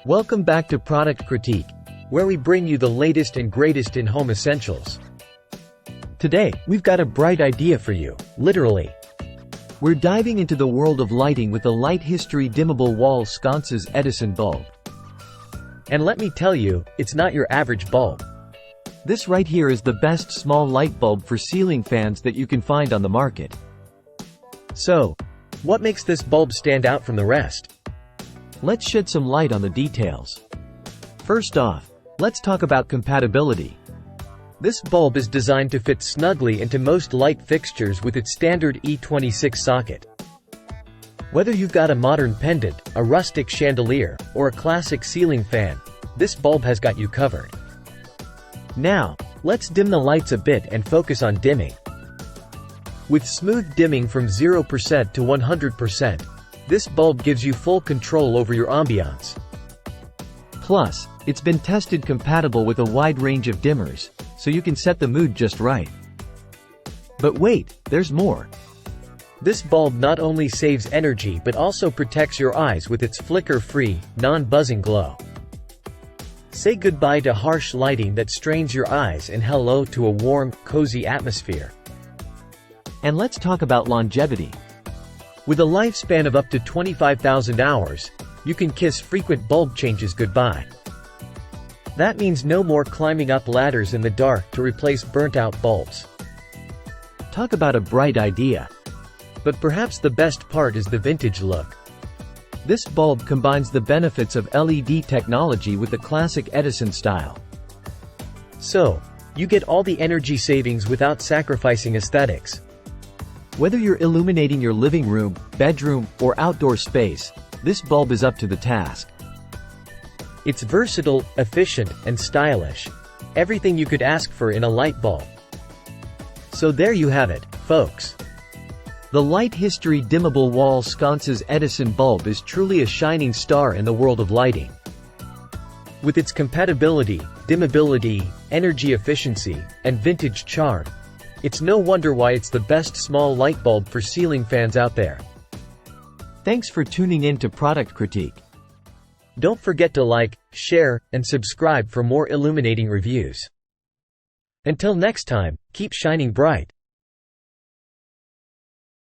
Welcome back to Product Critique, where we bring you the latest and greatest in home essentials. Today, we've got a bright idea for you, literally. We're diving into the world of lighting with the LiteHistory Dimmable wall Sconces Edison bulb. And let me tell you, it's not your average bulb. This right here is the best small light bulb for ceiling fans that you can find on the market. So, what makes this bulb stand out from the rest? Let's shed some light on the details. First off, let's talk about compatibility. This bulb is designed to fit snugly into most light fixtures with its standard E26 socket. Whether you've got a modern pendant, a rustic chandelier, or a classic ceiling fan, this bulb has got you covered. Now, let's dim the lights a bit and focus on dimming. With smooth dimming from 0% to 100%, this bulb gives you full control over your ambiance. Plus, it's been tested compatible with a wide range of dimmers, so you can set the mood just right. But wait, there's more. This bulb not only saves energy but also protects your eyes with its flicker-free, non-buzzing glow. Say goodbye to harsh lighting that strains your eyes and hello to a warm, cozy atmosphere. And let's talk about longevity. With a lifespan of up to 25,000 hours, you can kiss frequent bulb changes goodbye. That means no more climbing up ladders in the dark to replace burnt-out bulbs. Talk about a bright idea. But perhaps the best part is the vintage look. This bulb combines the benefits of LED technology with the classic Edison style. So, you get all the energy savings without sacrificing aesthetics. Whether you're illuminating your living room, bedroom, or outdoor space, this bulb is up to the task. It's versatile, efficient, and stylish. Everything you could ask for in a light bulb. So there you have it, folks. The LiteHistory Dimmable wall Sconces Edison bulb is truly a shining star in the world of lighting. With its compatibility, dimmability, energy efficiency, and vintage charm, it's no wonder why it's the best small light bulb for ceiling fans out there. Thanks for tuning in to Product Critique. Don't forget to like, share, and subscribe for more illuminating reviews. Until next time, keep shining bright.